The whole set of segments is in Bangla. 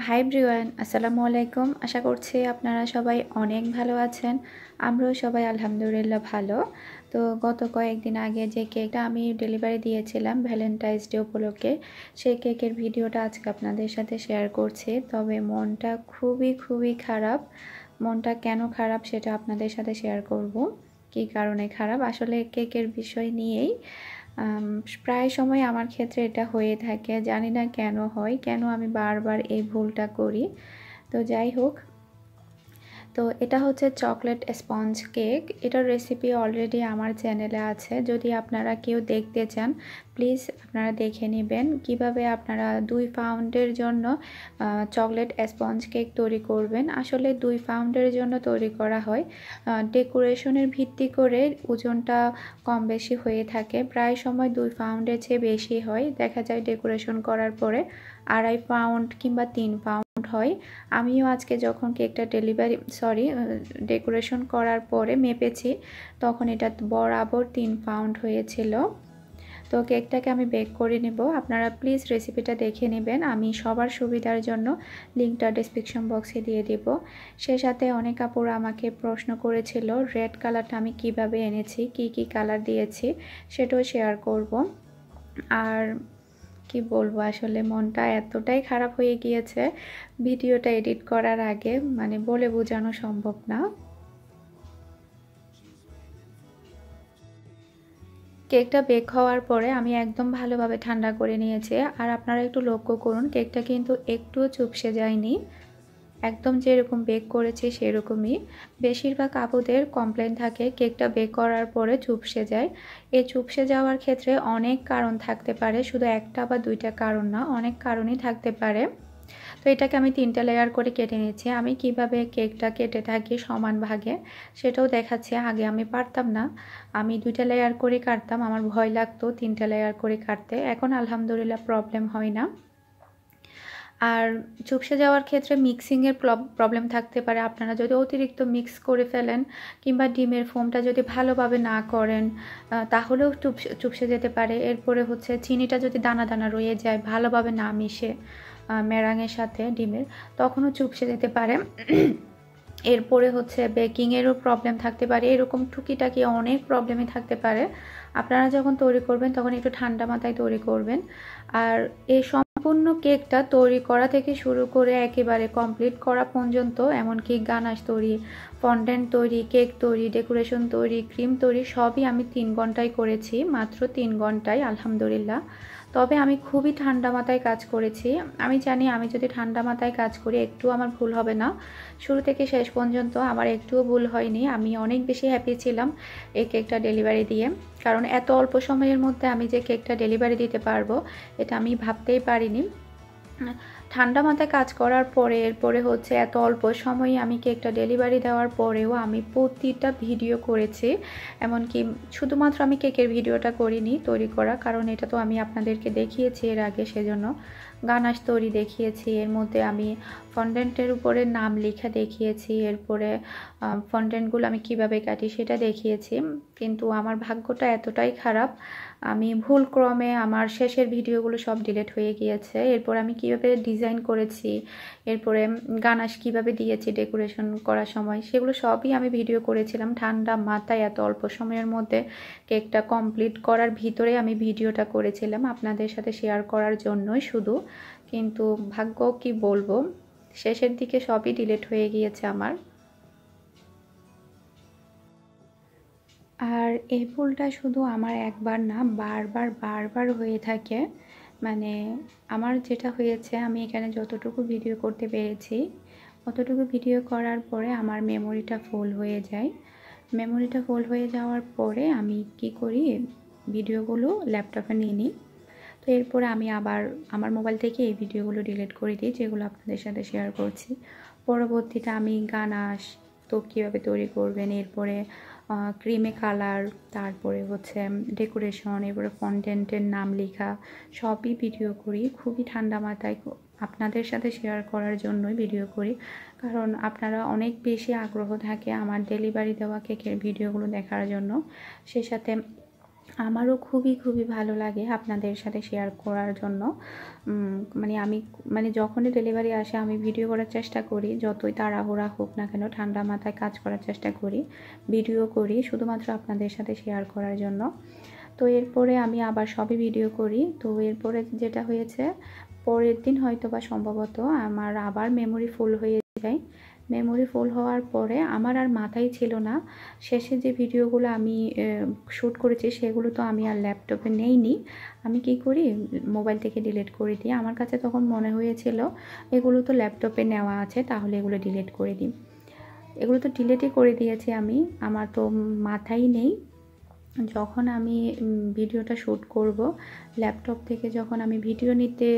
হাই এভরিওয়ান, আসসালামু আলাইকুম। আশা করছি আপনারা সবাই অনেক ভালো আছেন। আমরাও সবাই আলহামদুলিল্লাহ ভালো। তো গত কয়েকদিন আগে যে কেকটা আমি ডেলিভারি দিয়েছিলাম ভ্যালেন্টাইন্স ডে উপলক্ষে, সেই কেকের ভিডিওটা আজকে আপনাদের সাথে শেয়ার করছি। তবে মনটা খুবই খারাপ। মনটা কেন খারাপ সেটা আপনাদের সাথে শেয়ার করব। কী কারণে খারাপ, আসলে কেকের বিষয় নিয়েই প্রায় সময় আমার ক্ষেত্রে এটা হয়ে থাকে। জানি না কেন হয়, কেন আমি বারবার এই ভুলটা করি। তো যাই হোক, তো এটা হচ্ছে চকলেট স্পঞ্জ কেক। এটার রেসিপি অলরেডি আমার চ্যানেলে আছে। যদি আপনারা কেউ দেখতে চান প্লিজ আপনারা দেখে নেবেন কিভাবে আপনারা 2 পাউন্ডের জন্য চকলেট স্পঞ্জ কেক তৈরি করবেন। আসলে 2 পাউন্ডের জন্য তৈরি করা হয়। ডেকোরেশনের ভিত্তি করে ওজনটা কম বেশি হয়ে থাকে। প্রায় সময় 2 পাউন্ডের চেয়ে বেশি হয়। দেখা যায় ডেকোরেশন করার পরে 2.5 পাউন্ড কিংবা 3 পাউন্ড হয়। আমিও আজকে যখন কেকটা ডেকোরেশন করার পরে মেপেছি, তখন এটা বরাবর 3 পাউন্ড হয়েছিল। তো কেকটাকে আমি বেক করে নেব। আপনারা প্লিজ রেসিপিটা দেখে নেবেন। আমি সবার সুবিধার জন্য লিঙ্কটা ডেসক্রিপশন বক্সে দিয়ে দেব। সে সাথে অনেক আপুরা আমাকে প্রশ্ন করেছিল রেড কালারটা আমি কিভাবে এনেছি, কি কালার দিয়েছি সেটাও শেয়ার করব। আর কি বলবো, আসলে মনটা এতটাই খারাপ হয়ে গিয়েছে ভিডিওটা এডিট করার আগে, মানে বলে বোঝানো সম্ভব না। কেকটা বেক হওয়ার পরে আমি একদম ভালোভাবে ঠান্ডা করে নিয়েছি। আর আপনারা একটু লক্ষ্য করুন, কেকটা কিন্তু একটুও চুপসে যায়নি। একদম যেরকম বেক করেছি সেরকমই। বেশিরভাগ আপুদের কমপ্লেন থাকে কেকটা বেক করার পরে চুপসে যায়। এই চুপসে যাওয়ার ক্ষেত্রে অনেক কারণ থাকতে পারে, শুধু একটা বা দুইটা কারণ না, অনেক কারণই থাকতে পারে। তো এটাকে আমি 3টা লেয়ার করে কেটে নিয়েছি। আমি কিভাবে কেকটা কেটে থাকি সমান ভাগে সেটাও দেখাচ্ছি। আগে আমি পারতাম না, আমি 2টা লেয়ার করে কাটতাম, আমার ভয় লাগতো 3টা লেয়ার করে কাটতে। এখন আলহামদুলিল্লাহ প্রবলেম হয় না। আর চুপসে যাওয়ার ক্ষেত্রে মিক্সিংয়ের প্রবলেম থাকতে পারে। আপনারা যদি অতিরিক্ত মিক্স করে ফেলেন কিংবা ডিমের ফোমটা যদি ভালোভাবে না করেন তাহলেও চুপসে যেতে পারে। এরপরে হচ্ছে চিনিটা যদি দানা দানা রয়ে যায়, ভালোভাবে না মিশে মেরাঙের সাথে ডিমের, তখনও চুপসে যেতে পারে। এরপরে হচ্ছে বেকিংয়েরও প্রবলেম থাকতে পারে। এরকম টুকিটাকি অনেক প্রবলেমই থাকতে পারে। আপনারা যখন তৈরি করবেন তখন একটু ঠান্ডা মাথায় তৈরি করবেন। আর এই সম্পূর্ণ কেকটা তৈরি করা থেকে শুরু করে একেবারে কমপ্লিট করা পর্যন্ত, এমনকি গানাশ তৈরি, ফন্ডেন্ট তৈরি, কেক তৈরি, ডেকোরেশন তৈরি, ক্রিম তৈরি, সবই আমি 3 ঘন্টায় করেছি, মাত্র 3 ঘন্টায় আলহামদুলিল্লাহ। তবে আমি খুবই ঠান্ডা মাথায় কাজ করেছি। আমি জানি আমি যদি ঠান্ডা মাথায় কাজ করি একটু আমার ভুল হবে না। শুরু থেকে শেষ পর্যন্ত আমার একটুও ভুল হয়নি। আমি অনেক বেশি হ্যাপি ছিলাম এই কেকটা ডেলিভারি দিয়ে, কারণ এত অল্প সময়ের মধ্যে আমি যে কেকটা ডেলিভারি দিতে পারবো এটা আমি ভাবতেই পারিনি। ঠান্ডা মাথায় কাজ করার পরে এরপরে হচ্ছে এত অল্প সময়ে আমি কেকটা ডেলিভারি দেওয়ার পরেও আমি প্রতিটা ভিডিও করেছি। এমনকি শুধুমাত্র আমি কেকের ভিডিওটা করিনি তৈরি করা, কারণ এটা তো আমি আপনাদেরকে দেখিয়েছি এর আগে, সেজন্য গানাশ তৈরি দেখিয়েছি। এর মধ্যে আমি ফন্ডেন্টের উপরে নাম লেখা দেখিয়েছি। এরপরে ফন্ডেন্টগুলো আমি কিভাবে কাটি সেটা দেখিয়েছি। কিন্তু আমার ভাগ্যটা এতটাই খারাপ, আমি ভুলক্রমে আমার শেষের ভিডিওগুলো সব ডিলিট হয়ে গিয়েছে। এরপর আমি কিভাবে ডিজাইন করেছি, এরপরে গানাশ কিভাবে দিয়েছি ডেকোরেশন করার সময়, সেগুলো সবই আমি ভিডিও করেছিলাম ঠান্ডা মাথায়। এত অল্প সময়ের মধ্যে কেকটা কমপ্লিট করার ভিতরে আমি ভিডিওটা করেছিলাম আপনাদের সাথে শেয়ার করার জন্যই শুধু। কিন্তু ভাগ্য কি বলবো, শেষের দিকে সবই ডিলিট হয়ে গিয়েছে আমার। আর এই ভুলটা শুধু আমার একবার না, বারবার হয়ে থাকে। মানে আমার যেটা হয়েছে, আমি এখানে যতটুকু ভিডিও করতে পেরেছি অতটুকু ভিডিও করার পরে আমার মেমোরিটা ফুল হয়ে যায়। মেমোরিটা ফুল হয়ে যাওয়ার পরে আমি কি করি, ভিডিওগুলো ল্যাপটপে নিয়ে নিই। তো এরপরে আমি আবার আমার মোবাইল থেকে এই ভিডিওগুলো ডিলিট করে দিই যেগুলো আপনাদের সাথে শেয়ার করছি। পরবর্তীতে আমি গানাশ তো কীভাবে তৈরি করবেন, এরপরে ক্রিমে কালার, তারপরে হচ্ছে ডেকোরেশন, এরপরে ফন্ডেন্টের নাম লেখা, সবই ভিডিও করি খুবই ঠান্ডা মাথায়। আপনাদের সাথে শেয়ার করার জন্যই ভিডিও করি, কারণ আপনারা অনেক বেশি আগ্রহ থাকে আমার ডেলিভারি দেওয়া কেকের ভিডিওগুলো দেখার জন্য। সে সাথে আমারও খুবই ভালো লাগে আপনাদের সাথে শেয়ার করার জন্য। মানে আমি মানে যখনই ডেলিভারি আসে আমি ভিডিও করার চেষ্টা করি। যতই তাড়াহুড়া হোক না কেন ঠান্ডা মাথায় কাজ করার চেষ্টা করি। ভিডিও করি শুধুমাত্র আপনাদের সাথে শেয়ার করার জন্য। তো এরপরে আমি আবার সবই ভিডিও করি। তো এরপরে যেটা হয়েছে, পরের দিন হয়তোবা সম্ভবত আমার আবার মেমোরি ফুল হয়ে যায়। মেমোরি ফুল হওয়ার পরে আমার আর মাথায় ছিল না, শেষে যে ভিডিওগুলো আমি শ্যুট করেছি সেগুলো তো আমি আর ল্যাপটপে নেইনি। আমি কি করি, মোবাইল থেকে ডিলিট করে দিই। আমার কাছে তখন মনে হয়েছিল এগুলো তো ল্যাপটপে নেওয়া আছে, তাহলে এগুলো ডিলিট করে দিই। এগুলো তো ডিলিটই করে দিয়েছি আমি, আমার তো মাথায় নেই। যখন আমি ভিডিওটা শ্যুট করব, ল্যাপটপ থেকে যখন আমি ভিডিও নিতে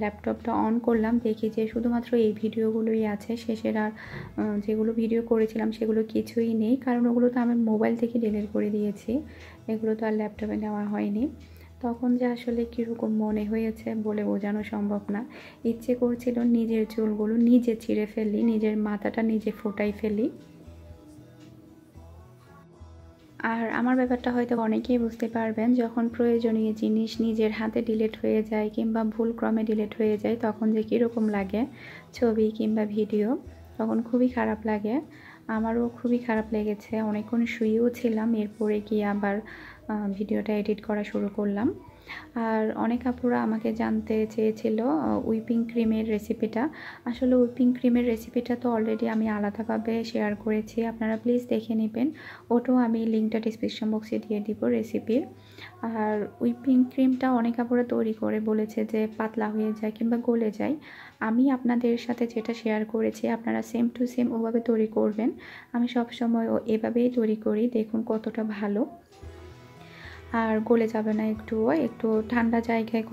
ল্যাপটপটা অন করলাম, দেখি যে শুধুমাত্র এই ভিডিওগুলোই আছে। শেষের আর যেগুলো ভিডিও করেছিলাম সেগুলো কিছুই নেই, কারণ ওগুলো তো আমি মোবাইল থেকে ডিলিট করে দিয়েছি। এগুলো তো আর ল্যাপটপে নেওয়া হয়নি। তখন যে আসলে কীরকম মনে হয়েছে বলে বোঝানো সম্ভব না। ইচ্ছে করছিল নিজের চুলগুলো নিজে ছিঁড়ে ফেলি, নিজের মাথাটা নিজে ফোটাই ফেলি। আর আমার ব্যাপারটা হয়তো অনেকেই বুঝতে পারবেন, যখন প্রয়োজনীয় জিনিস নিজের হাতে ডিলিট হয়ে যায় কিংবা ভুলক্রমে ডিলিট হয়ে যায় তখন যে কীরকম লাগে, ছবি কিংবা ভিডিও, তখন খুবই খারাপ লাগে। আমারও খুবই খারাপ লেগেছে, অনেকক্ষণ শুয়েও ছিলাম, এরপরে গিয়ে আবার ভিডিওটা এডিট করা শুরু করলাম। আর অনেক আপুরা আমাকে জানতে চেয়েছিল হুইপিং ক্রিমের রেসিপিটা। আসলে হুইপিং ক্রিমের রেসিপিটা তো অলরেডি আমি আলাদাভাবে শেয়ার করেছি, আপনারা প্লিজ দেখে নেবেন। ওটাও আমি লিঙ্কটা ডিসক্রিপশন বক্সে দিয়ে দিব রেসিপির। আর হুইপিং ক্রিমটা অনেক আপুরা তৈরি করে বলেছে যে পাতলা হয়ে যায় কিংবা গলে যায়। আমি আপনাদের সাথে যেটা শেয়ার করেছি আপনারা সেম টু সেম ওভাবে তৈরি করবেন। আমি সবসময় এভাবেই তৈরি করি, দেখুন কতটা ভালো। আর গলে যাবে না একটুও। একটু ঠান্ডা জায়গায়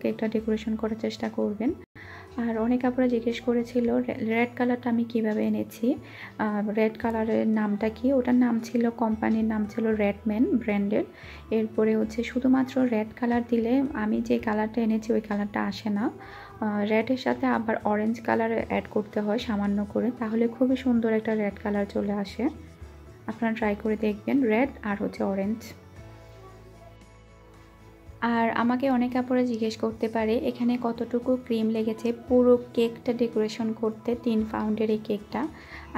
কেকটা ডেকোরেশন করার চেষ্টা করবেন। আর অনেক আপুরা জিজ্ঞেস করেছিল রেড কালারটা আমি কিভাবে এনেছি, রেড কালারের নামটা কি। ওটার নাম ছিল, কোম্পানির নাম ছিল রেডম্যান ব্র্যান্ডের। এরপরে হচ্ছে শুধুমাত্র রেড কালার দিলে, আমি যে কালারটা এনেছি ওই কালারটা আসে না। রেডের সাথে আবার অরেঞ্জ কালার অ্যাড করতে হয় সামান্য করে, তাহলে খুবই সুন্দর একটা রেড কালার চলে আসে। আপনারা ট্রাই করে দেখবেন, রেড আর হচ্ছে অরেঞ্জ। আর আমাকে অনেক আপুরা জিজ্ঞেস করতে পারে এখানে কতটুকু ক্রিম লেগেছে পুরো কেকটা ডেকোরেশন করতে, 3 পাউন্ডের এই কেকটা।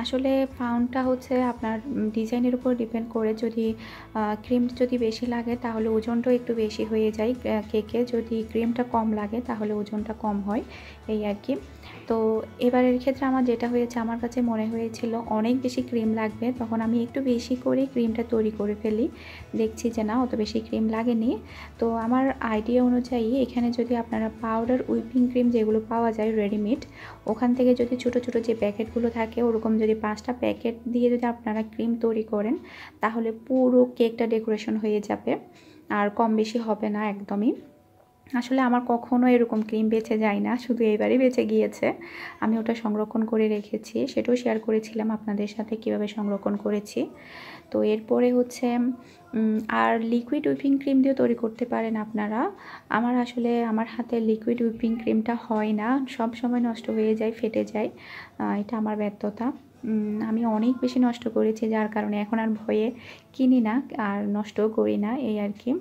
আসলে পাউন্ডটা হচ্ছে আপনার ডিজাইনের উপর ডিপেন্ড করে। যদি ক্রিম যদি বেশি লাগে তাহলে ওজনটাও একটু বেশি হয়ে যায় কেকে, যদি ক্রিমটা কম লাগে তাহলে ওজনটা কম হয়, এই আর কি। তো এবারের ক্ষেত্রে আমার যেটা হয়েছে, আমার কাছে মনে হয়েছিল অনেক বেশি ক্রিম লাগবে, তখন আমি একটু বেশি করে ক্রিমটা তৈরি করে ফেলি। দেখছি যে না, অত বেশি ক্রিম লাগেনি। তো আমার আইডিয়া অনুযায়ী এখানে যদি আপনারা পাউডার হুইপিং ক্রিম যেগুলো পাওয়া যায় রেডিমেড, ওখান থেকে যদি ছোট ছোট যে প্যাকেটগুলো থাকে ওরকম যদি 5টা প্যাকেট দিয়ে যদি আপনারা ক্রিম তৈরি করেন, তাহলে পুরো কেকটা ডেকোরেশন হয়ে যাবে, আর কম বেশি হবে না একদমই। আসলে আমার কখনো এরকম ক্রিম বেঁচে যায় না, শুধু এবারই বেঁচে গিয়েছে। আমি ওটা সংরক্ষণ করে রেখেছি, সেটাও শেয়ার করেছিলাম আপনাদের সাথে কিভাবে সংরক্ষণ করেছি। তো এরপরে হচ্ছে আর লিকুইড হুইপিং ক্রিম দিয়ে তৈরি করতে পারেন আপনারা। আসলে আমার হাতে লিকুইড হুইপিং ক্রিমটা হয় না, সব সময় নষ্ট হয়ে যায়, ফেটে যায়। এটা আমার ব্যর্থতা। আমি অনেক বেশি নষ্ট করেছি, যার কারণে এখন আর ভয়ে কিনি না আর নষ্টও করি না, এই আর কি।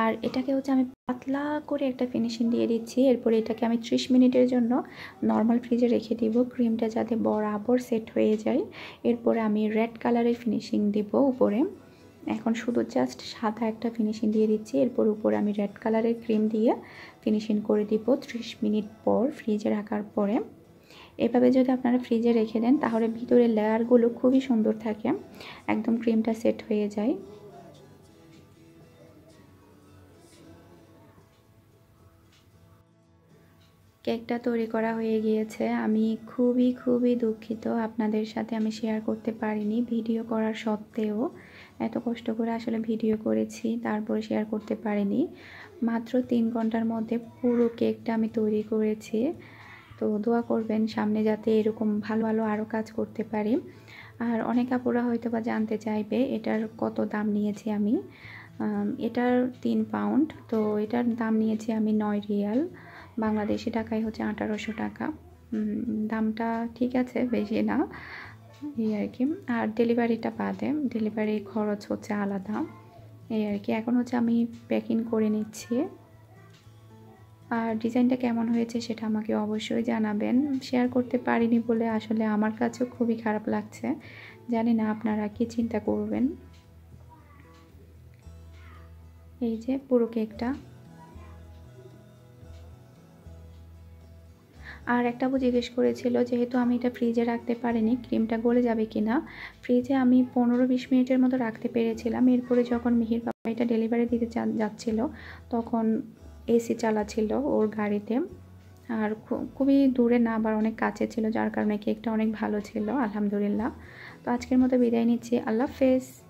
আর এটাকে হচ্ছে আমি পাতলা করে একটা ফিনিশিং দিয়ে দিচ্ছি। এরপরে এটাকে আমি 30 মিনিটের জন্য নর্মাল ফ্রিজে রেখে দিব, ক্রিমটা যাতে বরাবর সেট হয়ে যায়। এরপরে আমি রেড কালারের ফিনিশিং দিব উপরে। এখন শুধু জাস্ট সাদা একটা ফিনিশিং দিয়ে দিচ্ছি, এরপর উপরে আমি রেড কালারের ক্রিম দিয়ে ফিনিশিং করে দিব 30 মিনিট পর ফ্রিজে রাখার পরে। এভাবে যদি আপনারা ফ্রিজে রেখে দেন তাহলে ভিতরের লেয়ারগুলো খুবই সুন্দর থাকে, একদম ক্রিমটা সেট হয়ে যায়। কেকটা তৈরি করা হয়ে গিয়েছে। আমি খুবই দুঃখিত, আপনাদের সাথে আমি শেয়ার করতে পারিনি ভিডিও করার সত্ত্বেও। এত কষ্ট করে আসলে ভিডিও করেছি, তারপরে শেয়ার করতে পারিনি। মাত্র 3 ঘন্টার মধ্যে পুরো কেকটা আমি তৈরি করেছি। তো দোয়া করবেন সামনে যাতে এরকম ভালো আরও কাজ করতে পারি। আর অনেক আপুরা হয়তো বা জানতে চাইবে এটার কত দাম নিয়েছি আমি। এটার 3 পাউন্ড, তো এটার দাম নিয়েছি আমি 9 রিয়াল, বাংলাদেশি টাকায় হচ্ছে 1800 টাকা। দামটা ঠিক আছে, বেশি না, এই আর কি। আর ডেলিভারিটা বাদে, ডেলিভারি খরচ হচ্ছে আলাদা। এই আর কি। এখন হচ্ছে আমি প্যাকিং করে নিচ্ছি। আর ডিজাইনটা কেমন হয়েছে সেটা আমাকে অবশ্যই জানাবেন। শেয়ার করতে পারিনি বলে আসলে আমার কাছেও খুবই খারাপ লাগছে। জানি না আপনারা কি চিন্তা করবেন। এই যে পুরো কেকটা। আর একটা আপু জিজ্ঞেস করেছিল, যেহেতু আমি এটা ফ্রিজে রাখতে পারিনি ক্রিমটা গলে যাবে কিনা। ফ্রিজে আমি 15-20 মিনিটের মতো রাখতে পেরেছিলাম। এরপরে যখন মিহির বাবা এটা ডেলিভারি দিতে যাচ্ছিল তখন এসি চালাচ্ছিল ওর গাড়িতে। আর খুবই দূরে না, আবার অনেক কাছে ছিল, যার কারণে কেকটা অনেক ভালো ছিল আলহামদুলিল্লাহ। তো আজকের মতো বিদায় নিচ্ছি। আল্লাহ হাফেজ।